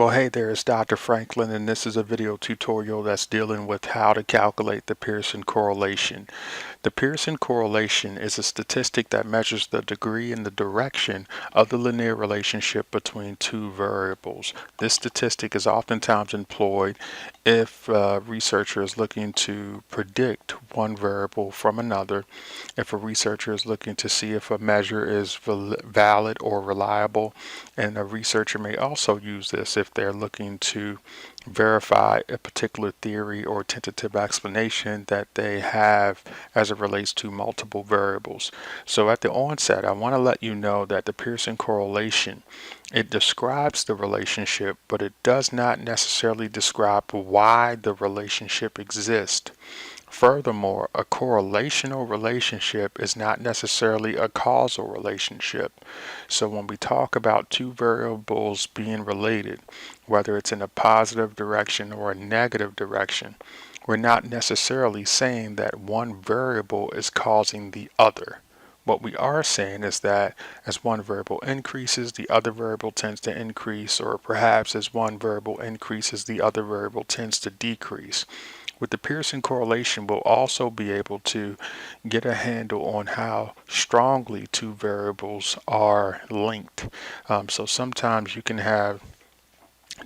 Well, hey there, it's Dr. Franklin, and this is a video tutorial that's dealing with how to calculate the Pearson correlation. The Pearson correlation is a statistic that measures the degree and the direction of the linear relationship between two variables. This statistic is oftentimes employed if a researcher is looking to predict one variable from another, if a researcher is looking to see if a measure is valid or reliable, and a researcher may also use this if they're looking to verify a particular theory or tentative explanation that they have as it relates to multiple variables. So at the onset, I want to let you know that the Pearson correlation, it describes the relationship, but it does not necessarily describe why the relationship exists. Furthermore, a correlational relationship is not necessarily a causal relationship. So when we talk about two variables being related, whether it's in a positive direction or a negative direction, we're not necessarily saying that one variable is causing the other. What we are saying is that as one variable increases, the other variable tends to increase, or perhaps as one variable increases, the other variable tends to decrease. With the Pearson correlation, we'll also be able to get a handle on how strongly two variables are linked. So sometimes you can have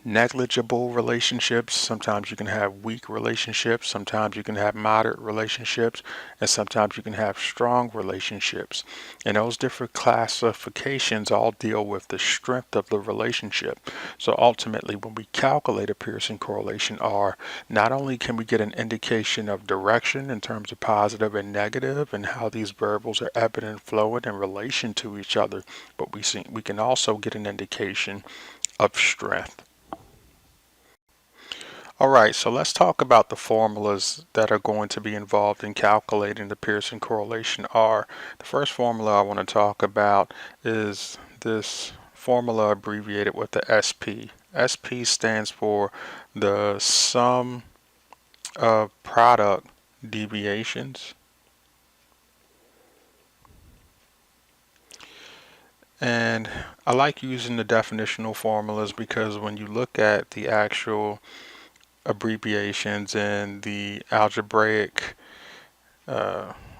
negligible relationships, sometimes you can have weak relationships, sometimes you can have moderate relationships, and sometimes you can have strong relationships. And those different classifications all deal with the strength of the relationship. So ultimately, when we calculate a Pearson correlation R, not only can we get an indication of direction in terms of positive and negative and how these variables are ebbing and flowing in relation to each other, but we can also get an indication of strength. Alright, so let's talk about the formulas that are going to be involved in calculating the Pearson correlation R. The first formula I want to talk about is this formula abbreviated with the SP. SP stands for the sum of product deviations. And I like using the definitional formulas because when you look at the actual abbreviations and the algebraic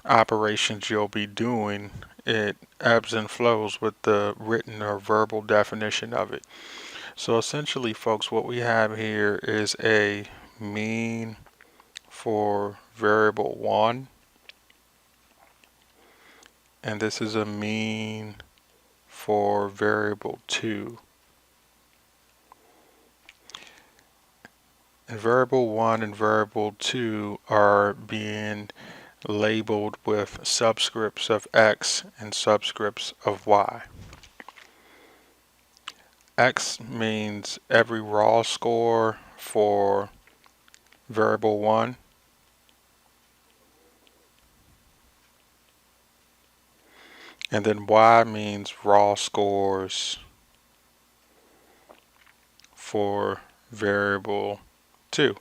operations you'll be doing, it ebbs and flows with the written or verbal definition of it. So essentially, folks, what we have here is a mean for variable 1, and this is a mean for variable 2. And variable 1 and variable 2 are being labeled with subscripts of x and subscripts of y. X means every raw score for variable 1. And then y means raw scores for variable 2.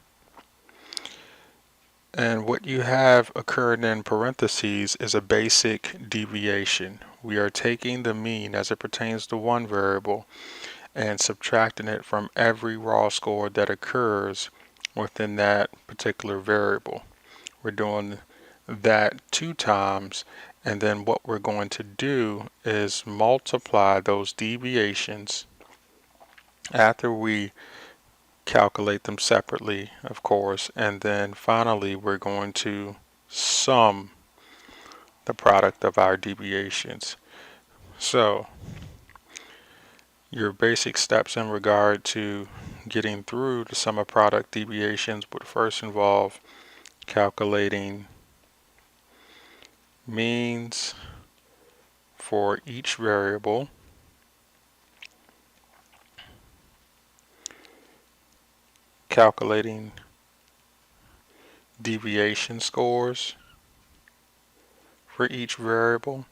And what you have occurred in parentheses is a basic deviation. We are taking the mean as it pertains to one variable and subtracting it from every raw score that occurs within that particular variable. We're doing that 2 times, and then what we're going to do is multiply those deviations after we calculate them separately, of course, and then finally we're going to sum the product of our deviations. So your basic steps in regard to getting through the sum of product deviations would first involve calculating means for each variable, calculating deviation scores for each variable,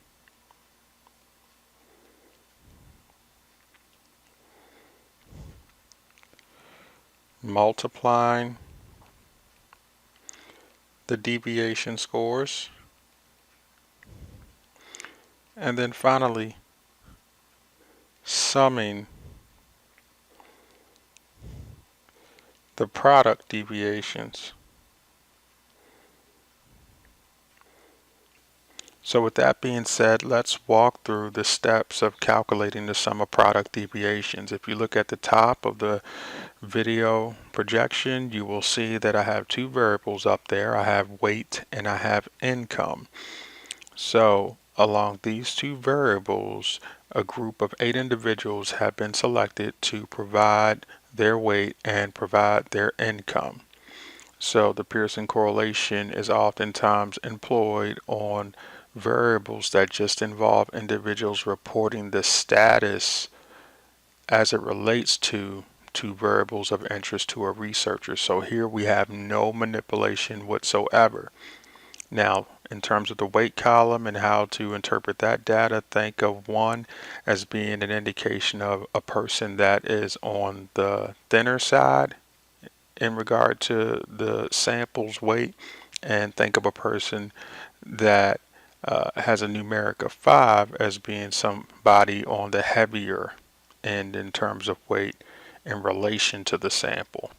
multiplying the deviation scores, and then finally summing the product deviations. So with that being said, let's walk through the steps of calculating the sum of product deviations. If you look at the top of the video projection, you will see that I have two variables up there. I have weight and I have income. So along these two variables, a group of 8 individuals have been selected to provide their weight and provide their income. So the Pearson correlation is oftentimes employed on variables that just involve individuals reporting the status as it relates to two variables of interest to a researcher. So here we have no manipulation whatsoever. Now, in terms of the weight column and how to interpret that data, think of one as being an indication of a person that is on the thinner side in regard to the sample's weight, and think of a person that has a numeric of 5 as being somebody on the heavier end in terms of weight in relation to the sample.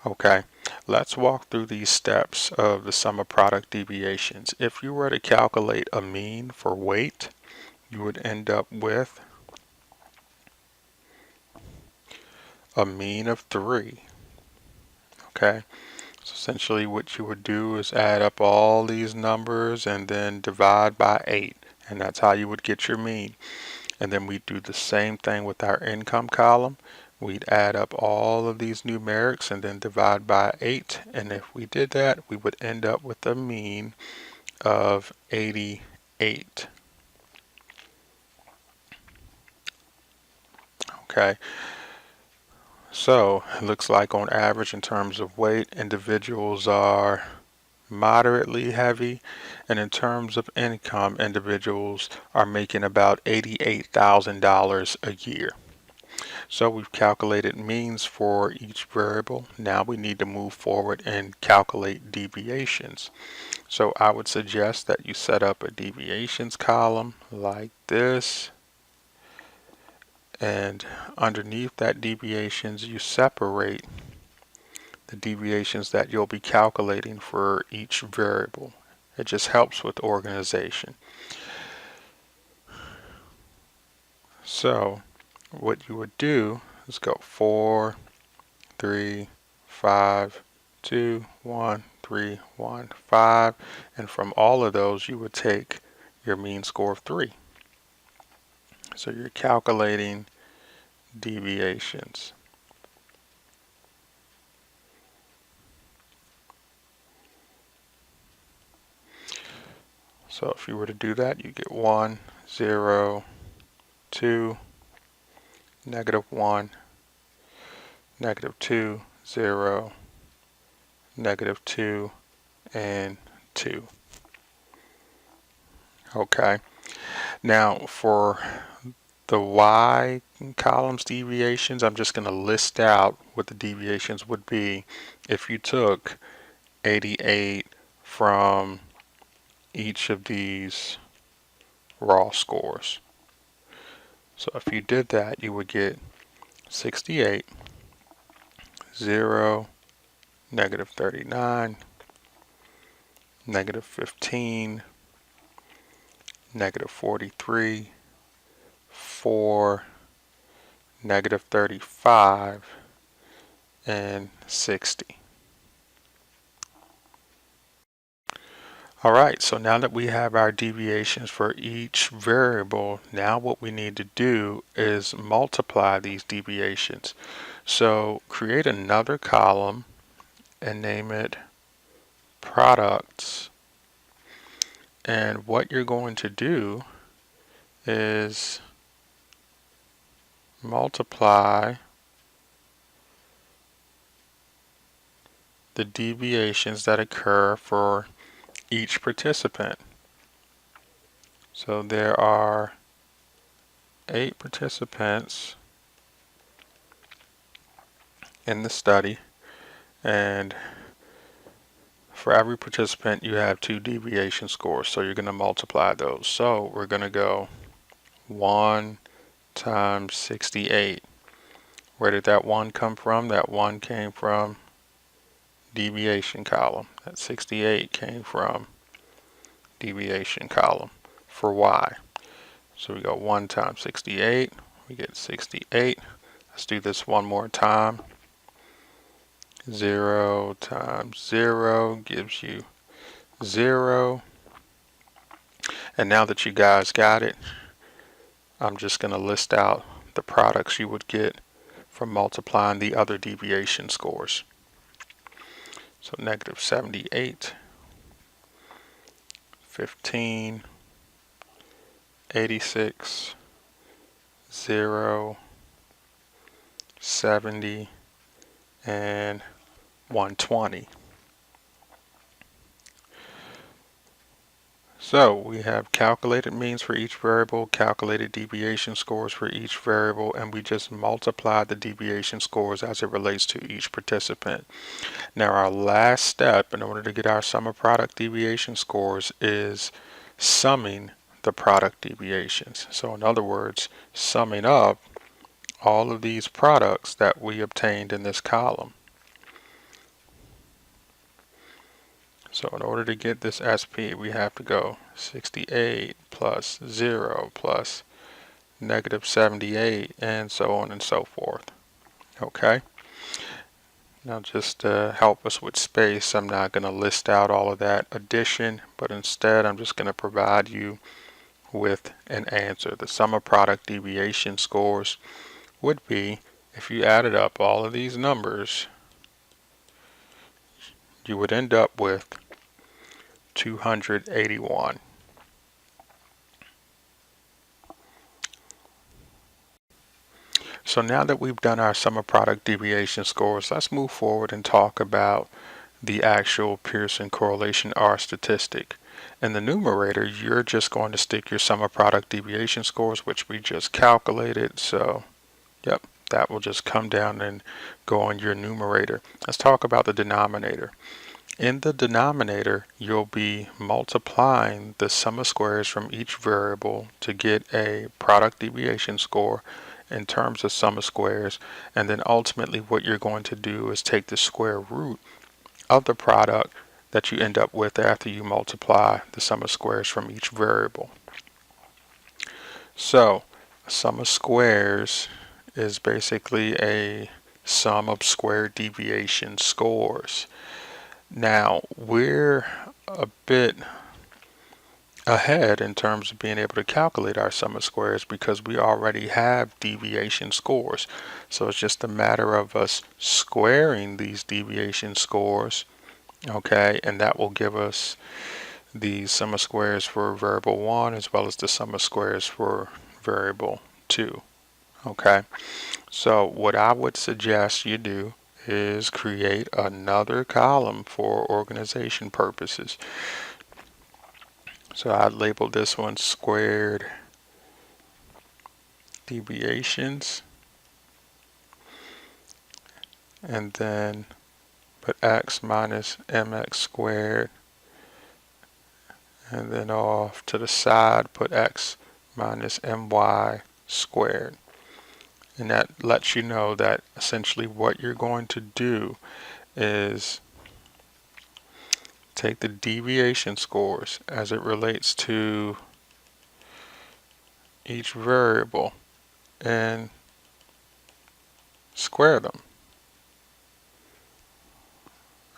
Okay, let's walk through these steps of the sum of product deviations. If you were to calculate a mean for weight, you would end up with a mean of 3. Okay, so essentially what you would do is add up all these numbers and then divide by 8, and that's how you would get your mean. And then we do the same thing with our income column. We'd add up all of these numerics and then divide by 8, and if we did that, we would end up with a mean of 88. Okay, so it looks like on average in terms of weight, individuals are moderately heavy, and in terms of income, individuals are making about $88,000 a year. So we've calculated means for each variable. Now we need to move forward and calculate deviations. So I would suggest that you set up a deviations column like this, and underneath that deviations you separate the deviations that you'll be calculating for each variable. It just helps with organization. So what you would do is go 4, 3, 5, 2, 1, 3, 1, 5, and from all of those you would take your mean score of 3. So you're calculating deviations. So if you were to do that, you get 1, 0, 2, -1, -2, 0, -2, and 2. Okay. Now for the Y columns deviations, I'm just going to list out what the deviations would be if you took 88 from each of these raw scores. So if you did that, you would get 68, 0, -39, -15, -43, 4, -35, and 60. Alright, so now that we have our deviations for each variable, now what we need to do is multiply these deviations. So create another column and name it products. And what you're going to do is multiply the deviations that occur for each participant. So there are 8 participants in the study, and for every participant you have 2 deviation scores, so you're going to multiply those. So we're going to go 1 times 68. Where did that 1 come from? That 1 came from deviation column. That 68 came from deviation column for y. So we go 1 times 68, we get 68. Let's do this one more time. 0 times 0 gives you 0. And now that you guys got it, I'm just going to list out the products you would get from multiplying the other deviation scores. So negative 78, 15, 86, 0, 70, and 120. So we have calculated means for each variable, calculated deviation scores for each variable, and we just multiplied the deviation scores as it relates to each participant. Now our last step in order to get our sum of product deviation scores is summing the product deviations. So in other words, summing up all of these products that we obtained in this column. So in order to get this SP, we have to go 68 plus 0 plus negative 78 and so on and so forth. Okay. Now just to help us with space, I'm not going to list out all of that addition, but instead I'm just going to provide you with an answer. The sum of product deviation scores would be, if you added up all of these numbers, you would end up with 281. So now that we've done our sum of product deviation scores, let's move forward and talk about the actual Pearson Correlation R statistic. In the numerator, you're just going to stick your sum of product deviation scores, which we just calculated. So, yep, that will just come down and go on your numerator. Let's talk about the denominator. In the denominator, you'll be multiplying the sum of squares from each variable to get a product deviation score in terms of sum of squares, and then ultimately what you're going to do is take the square root of the product that you end up with after you multiply the sum of squares from each variable. So sum of squares is basically a sum of square deviation scores. Now we're a bit ahead in terms of being able to calculate our sum of squares because we already have deviation scores. So it's just a matter of us squaring these deviation scores, okay, and that will give us the sum of squares for variable 1 as well as the sum of squares for variable 2. Okay, so what I would suggest you do is create another column for organization purposes. So I labeled this one squared deviations, and then put x minus mx squared, and then off to the side put x minus my squared. And that lets you know that essentially what you're going to do is take the deviation scores as it relates to each variable and square them.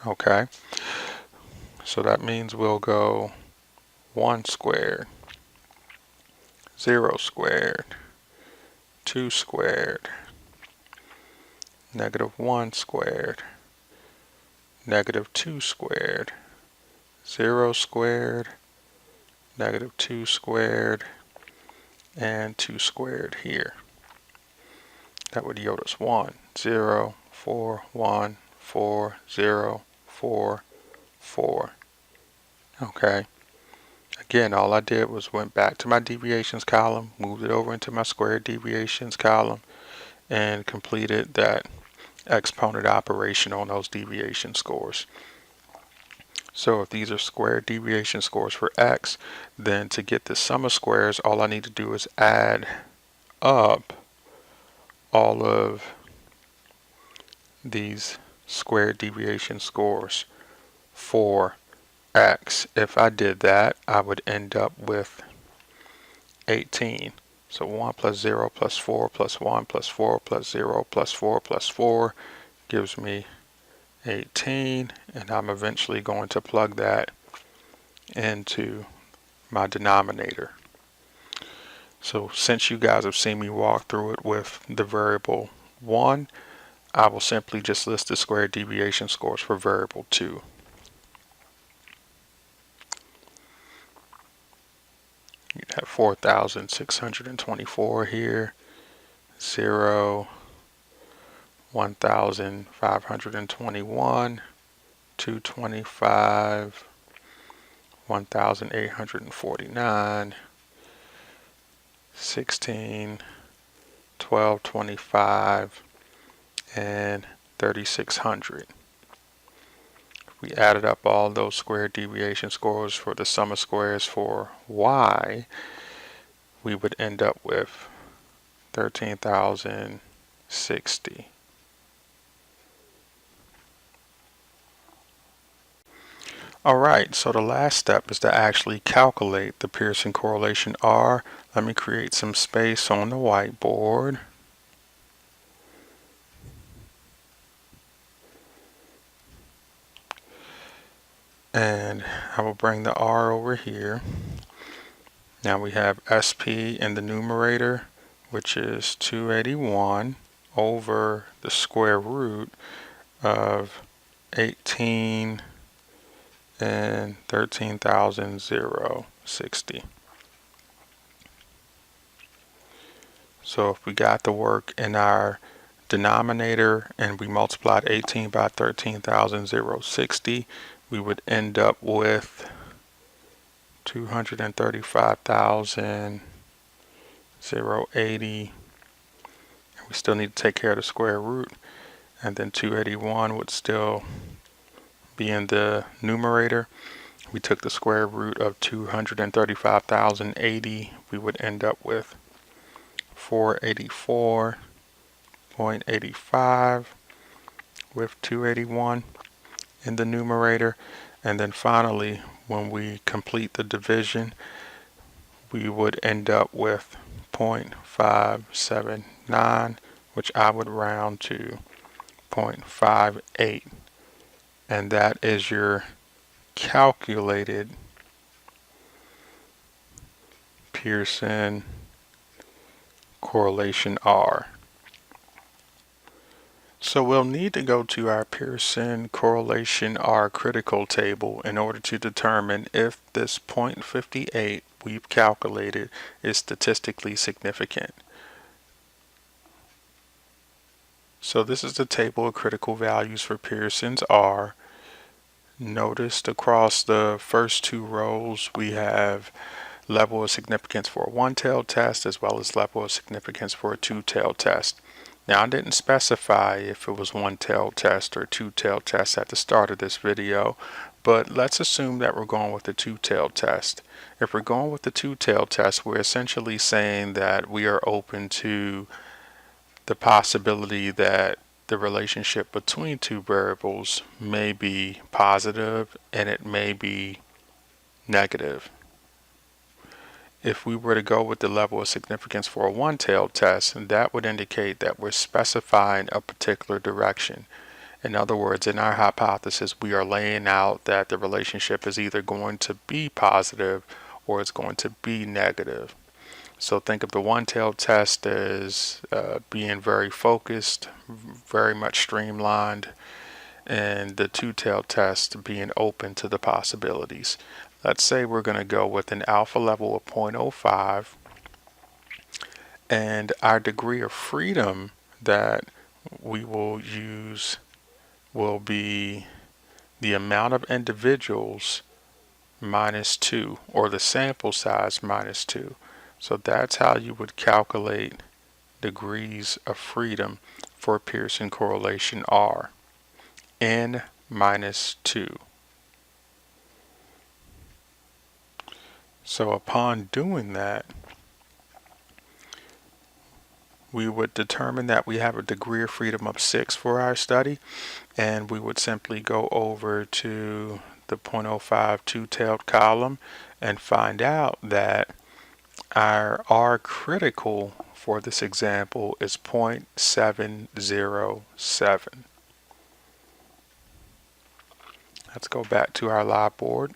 Okay, so that means we'll go 1 squared, 0 squared, 2 squared, negative 1 squared, negative 2 squared, 0 squared, negative 2 squared, and 2 squared here. That would yield us 1, 0, 4, 1, 4, 0, 4, 4. Okay. Again, all I did was went back to my deviations column, moved it over into my squared deviations column, and completed that exponent operation on those deviation scores. So if these are squared deviation scores for x, then to get the sum of squares, all I need to do is add up all of these squared deviation scores for x. If I did that, I would end up with 18. So 1 plus 0 plus 4 plus 1 plus 4 plus 0 plus 4 plus 4 gives me 18, and I'm eventually going to plug that into my denominator. So since you guys have seen me walk through it with the variable 1, I will simply just list the squared deviation scores for variable 2. You'd have 4,624 here, 0, 1,521, 225, 1,849, 16, 1225, and 3,600. If we added up all those squared deviation scores for the sum of squares for y, we would end up with 13,060. Alright, so the last step is to actually calculate the Pearson correlation R. Let me create some space on the whiteboard. And I will bring the R over here. Now we have SP in the numerator, which is 281 over the square root of 18 and 13,060. So if we got the work in our denominator and we multiplied 18 by 13,060, we would end up with 235,080. We still need to take care of the square root, and then 281 would still be in the numerator. We took the square root of 235,080. We would end up with 484.85 with 281 in the numerator. And then finally, when we complete the division, we would end up with 0.579, which I would round to 0.58. And that is your calculated Pearson correlation R. So we'll need to go to our Pearson correlation R critical table in order to determine if this 0.58 we've calculated is statistically significant. So this is the table of critical values for Pearson's R. Notice across the first two rows we have level of significance for a one-tailed test as well as level of significance for a two-tailed test. Now I didn't specify if it was one-tailed test or two-tailed test at the start of this video, but let's assume that we're going with the two-tailed test. If we're going with the two-tailed test, we're essentially saying that we are open to the possibility that the relationship between two variables may be positive and it may be negative. If we were to go with the level of significance for a one-tailed test, that would indicate that we're specifying a particular direction. In other words, in our hypothesis, we are laying out that the relationship is either going to be positive or it's going to be negative. So think of the one-tailed test as being very focused, very much streamlined, and the two-tailed test being open to the possibilities. Let's say we're going to go with an alpha level of 0.05, and our degree of freedom that we will use will be the amount of individuals minus 2, or the sample size minus 2. So that's how you would calculate degrees of freedom for Pearson correlation R. N minus 2. So upon doing that, we would determine that we have a degree of freedom of 6 for our study, and we would simply go over to the 0.05 two-tailed column and find out that our R critical for this example is 0.707. Let's go back to our live board.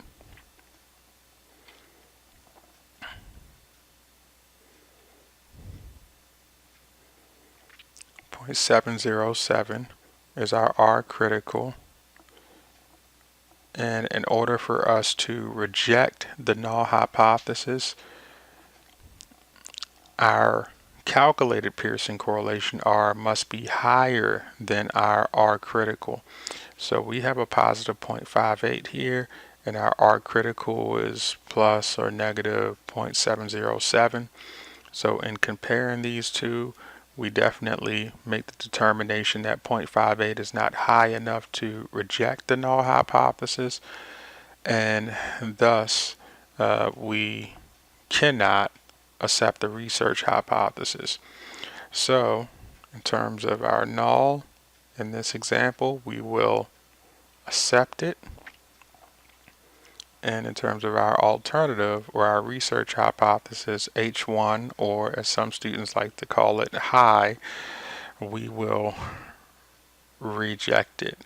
.707 is our R critical, and in order for us to reject the null hypothesis, our calculated Pearson correlation R must be higher than our R critical. So we have a positive 0.58 here, and our R critical is plus or negative 0.707. So in comparing these two, we definitely make the determination that 0.58 is not high enough to reject the null hypothesis, and thus we cannot accept the research hypothesis. So in terms of our null in this example, we will accept it, and in terms of our alternative or our research hypothesis H1, or as some students like to call it high, we will reject it.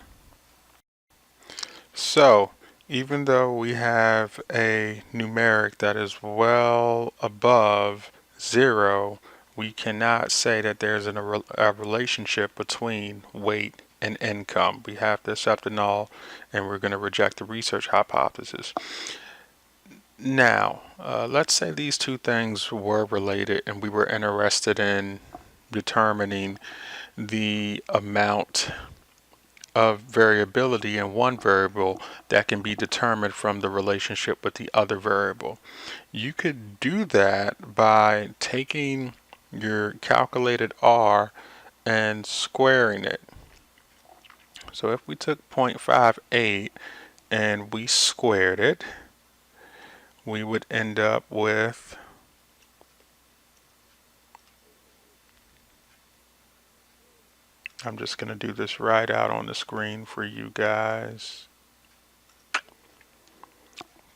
So even though we have a numeric that is well above 0, we cannot say that there's a relationship between weight and income. We have to accept the null, and we're going to reject the research hypothesis. Now, let's say these two things were related and we were interested in determining the amount of variability in one variable that can be determined from the relationship with the other variable. You could do that by taking your calculated R and squaring it. So if we took 0.58 and we squared it, we would end up with I'm just going to do this right out on the screen for you guys.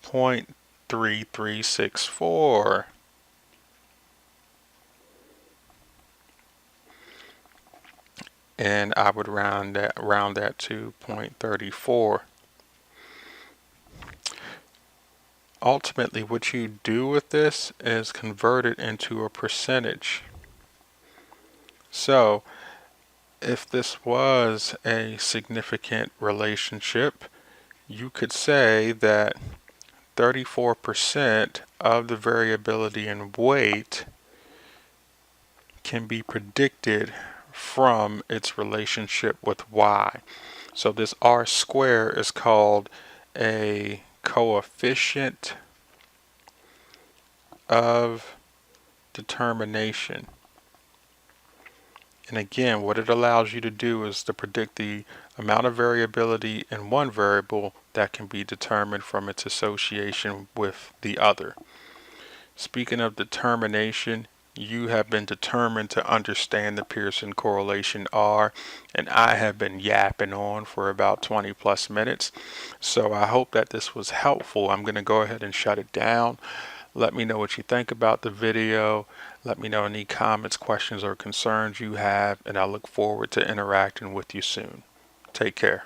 0.3364. And I would round that to 0.34. Ultimately, what you do with this is convert it into a percentage. So if this was a significant relationship, you could say that 34% of the variability in weight can be predicted from its relationship with y. So this R square is called a coefficient of determination. And again, what it allows you to do is to predict the amount of variability in one variable that can be determined from its association with the other. Speaking of determination, you have been determined to understand the Pearson correlation R, and I have been yapping on for about 20 plus minutes. So I hope that this was helpful. I'm going to go ahead and shut it down. Let me know what you think about the video. Let me know any comments, questions, or concerns you have, and I look forward to interacting with you soon. Take care.